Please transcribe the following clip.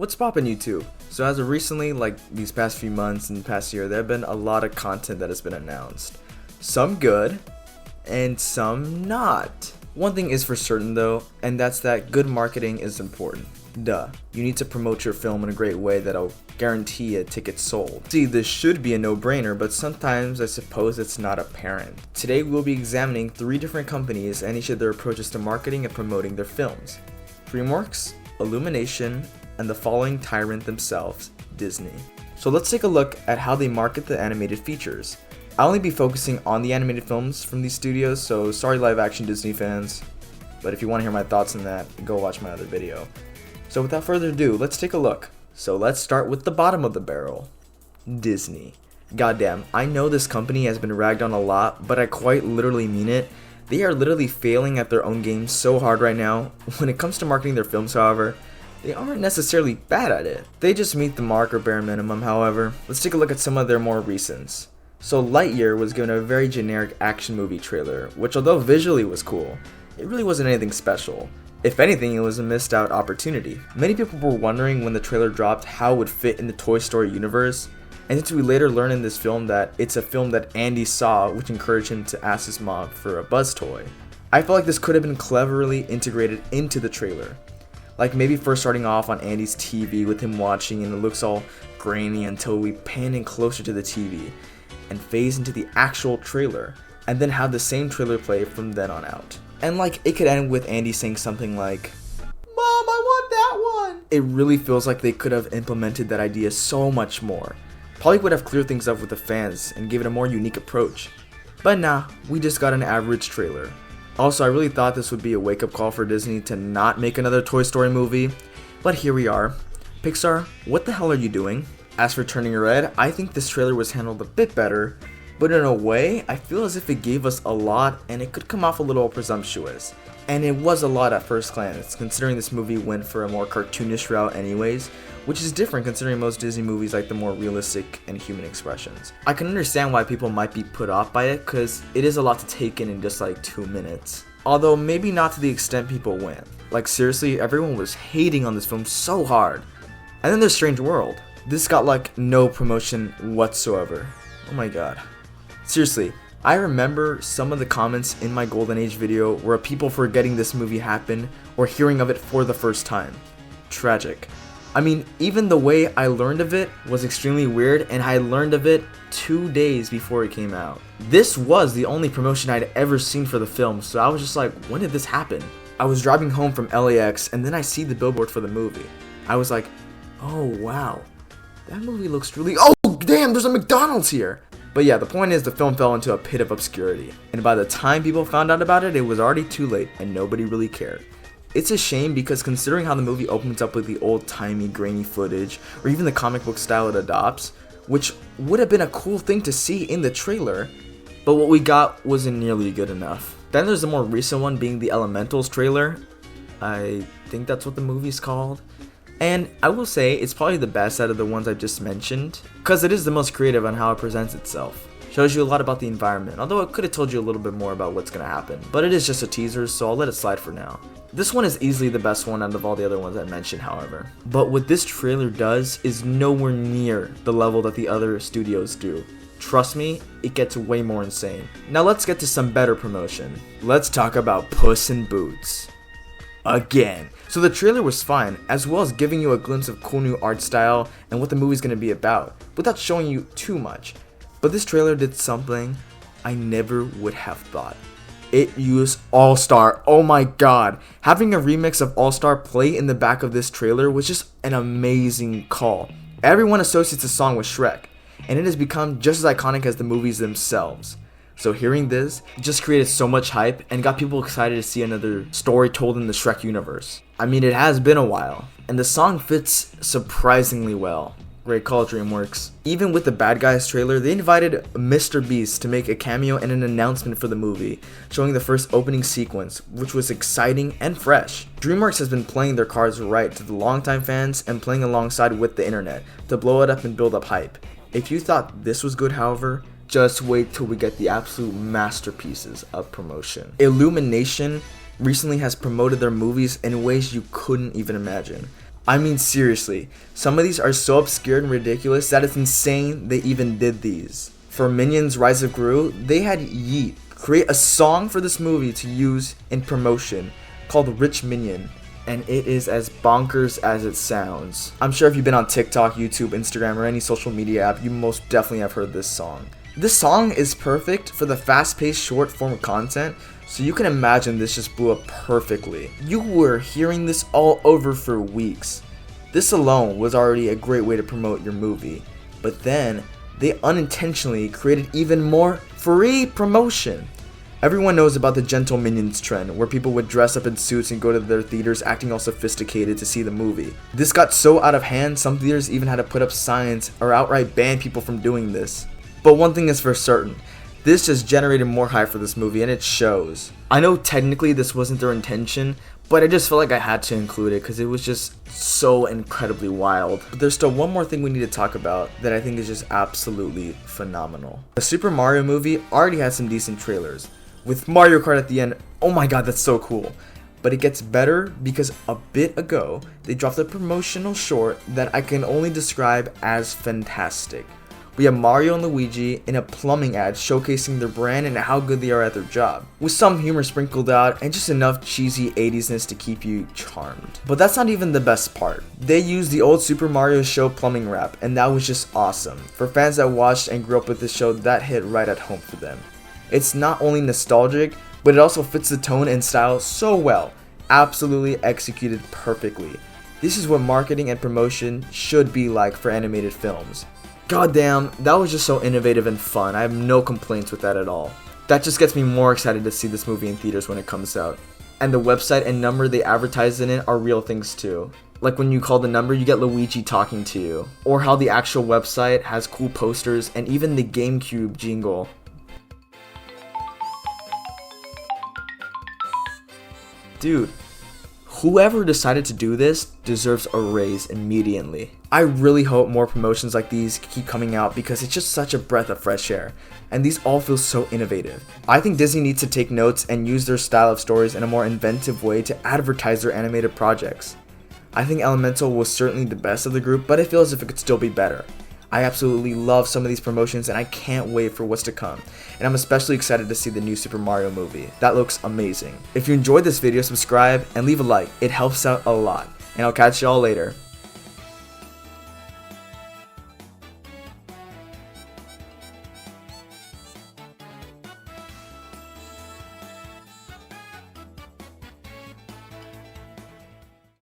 What's poppin' YouTube? So as of recently, like these past few months and past year, there have been a lot of content that has been announced. Some good, and some not. One thing is for certain though, and that's that good marketing is important. Duh. You need to promote your film in a great way that'll guarantee a ticket sold. See, this should be a no-brainer, but sometimes I suppose it's not apparent. Today we'll be examining 3 different companies and each of their approaches to marketing and promoting their films. DreamWorks, Illumination, and the following tyrant themselves, Disney. So let's take a look at how they market the animated features. I'll only be focusing on the animated films from these studios, so sorry live action Disney fans, but if you want to hear my thoughts on that, go watch my other video. So without further ado, let's take a look. So let's start with the bottom of the barrel, Disney. Goddamn, I know this company has been ragged on a lot, but I quite literally mean it. They are literally failing at their own game so hard right now. When it comes to marketing their films, however, they aren't necessarily bad at it. They just meet the mark or bare minimum, however. Let's take a look at some of their more recents. So Lightyear was given a very generic action movie trailer, which although visually was cool, it really wasn't anything special. If anything, it was a missed out opportunity. Many people were wondering when the trailer dropped how it would fit in the Toy Story universe, and since we later learn in this film that it's a film that Andy saw, which encouraged him to ask his mom for a Buzz toy. I felt like this could have been cleverly integrated into the trailer. Like maybe first starting off on Andy's TV with him watching and it looks all grainy until we pan in closer to the TV and phase into the actual trailer, and then have the same trailer play from then on out. And like it could end with Andy saying something like, "Mom, I want that one." It really feels like they could have implemented that idea so much more. Probably would have cleared things up with the fans and give it a more unique approach. But nah, we just got an average trailer. Also, I really thought this would be a wake-up call for Disney to not make another Toy Story movie, but here we are. Pixar, what the hell are you doing? As for Turning Red, I think this trailer was handled a bit better, but in a way, I feel as if it gave us a lot and it could come off a little presumptuous. And it was a lot at first glance, considering this movie went for a more cartoonish route anyways, which is different considering most Disney movies like the more realistic and human expressions. I can understand why people might be put off by it, cause it is a lot to take in just like 2 minutes. Although maybe not to the extent people went. Like seriously, everyone was hating on this film so hard. And then there's Strange World. This got like no promotion whatsoever. Oh my god. Seriously, I remember some of the comments in my Golden Age video were people forgetting this movie happened or hearing of it for the first time. Tragic. I mean, even the way I learned of it was extremely weird, and I learned of it 2 days before it came out. This was the only promotion I'd ever seen for the film, so I was just like, when did this happen? I was driving home from LAX and then I see the billboard for the movie. I was like, oh wow, that movie looks really— oh damn, there's a McDonald's here! But yeah, the point is the film fell into a pit of obscurity, and by the time people found out about it, it was already too late and nobody really cared. It's a shame because considering how the movie opens up with the old-timey grainy footage, or even the comic book style it adopts, which would have been a cool thing to see in the trailer, but what we got wasn't nearly good enough. Then there's the more recent one being the Elementals trailer. I think that's what the movie's called. And I will say it's probably the best out of the ones I've just mentioned, because it is the most creative on how it presents itself. Shows you a lot about the environment, although it could have told you a little bit more about what's going to happen, but it is just a teaser, so I'll let it slide for now. This one is easily the best one out of all the other ones I mentioned, however. But what this trailer does is nowhere near the level that the other studios do. Trust me, it gets way more insane. Now let's get to some better promotion. Let's talk about Puss in Boots. Again. So the trailer was fine, as well as giving you a glimpse of cool new art style and what the movie's going to be about, without showing you too much. But this trailer did something I never would have thought. It used All-Star. Oh my god. Having a remix of All-Star play in the back of this trailer was just an amazing call. Everyone associates the song with Shrek, and it has become just as iconic as the movies themselves. So hearing this just created so much hype and got people excited to see another story told in the Shrek universe. I mean, it has been a while, and the song fits surprisingly well. Great call, DreamWorks. Even with the Bad Guys trailer, they invited Mr. Beast to make a cameo and an announcement for the movie, showing the first opening sequence, which was exciting and fresh. DreamWorks has been playing their cards right to the longtime fans and playing alongside with the internet to blow it up and build up hype. If you thought this was good, however, just wait till we get the absolute masterpieces of promotion. Illumination recently has promoted their movies in ways you couldn't even imagine. I mean seriously, some of these are so obscure and ridiculous that it's insane they even did these. For Minions Rise of Gru, they had Yeet create a song for this movie to use in promotion called Rich Minion, and it is as bonkers as it sounds. I'm sure if you've been on TikTok, YouTube, Instagram, or any social media app, you most definitely have heard this song. This song is perfect for the fast-paced short form content, so you can imagine this just blew up perfectly. You were hearing this all over for weeks. This alone was already a great way to promote your movie, but then they unintentionally created even more free promotion. Everyone knows about the Gentle Minions trend, where people would dress up in suits and go to their theaters acting all sophisticated to see the movie. This got so out of hand, some theaters even had to put up signs or outright ban people from doing this. But one thing is for certain, this just generated more hype for this movie, and it shows. I know technically this wasn't their intention, but I just felt like I had to include it because it was just so incredibly wild. But there's still one more thing we need to talk about that I think is just absolutely phenomenal. The Super Mario movie already had some decent trailers, with Mario Kart at the end. Oh my god, that's so cool. But it gets better because a bit ago, they dropped a promotional short that I can only describe as fantastic. We have Mario and Luigi in a plumbing ad showcasing their brand and how good they are at their job, with some humor sprinkled out and just enough cheesy 80s-ness to keep you charmed. But that's not even the best part. They used the old Super Mario show plumbing rap, and that was just awesome. For fans that watched and grew up with this show, that hit right at home for them. It's not only nostalgic, but it also fits the tone and style so well. Absolutely executed perfectly. This is what marketing and promotion should be like for animated films. Goddamn, that was just so innovative and fun. I have no complaints with that at all. That just gets me more excited to see this movie in theaters when it comes out. And the website and number they advertise in it are real things too. Like when you call the number, you get Luigi talking to you. Or how the actual website has cool posters and even the GameCube jingle. Dude, whoever decided to do this deserves a raise immediately. I really hope more promotions like these keep coming out because it's just such a breath of fresh air, and these all feel so innovative. I think Disney needs to take notes and use their style of stories in a more inventive way to advertise their animated projects. I think Elemental was certainly the best of the group, but I feel as if it could still be better. I absolutely love some of these promotions and I can't wait for what's to come. And I'm especially excited to see the new Super Mario movie. That looks amazing. If you enjoyed this video, subscribe and leave a like. It helps out a lot. And I'll catch y'all later.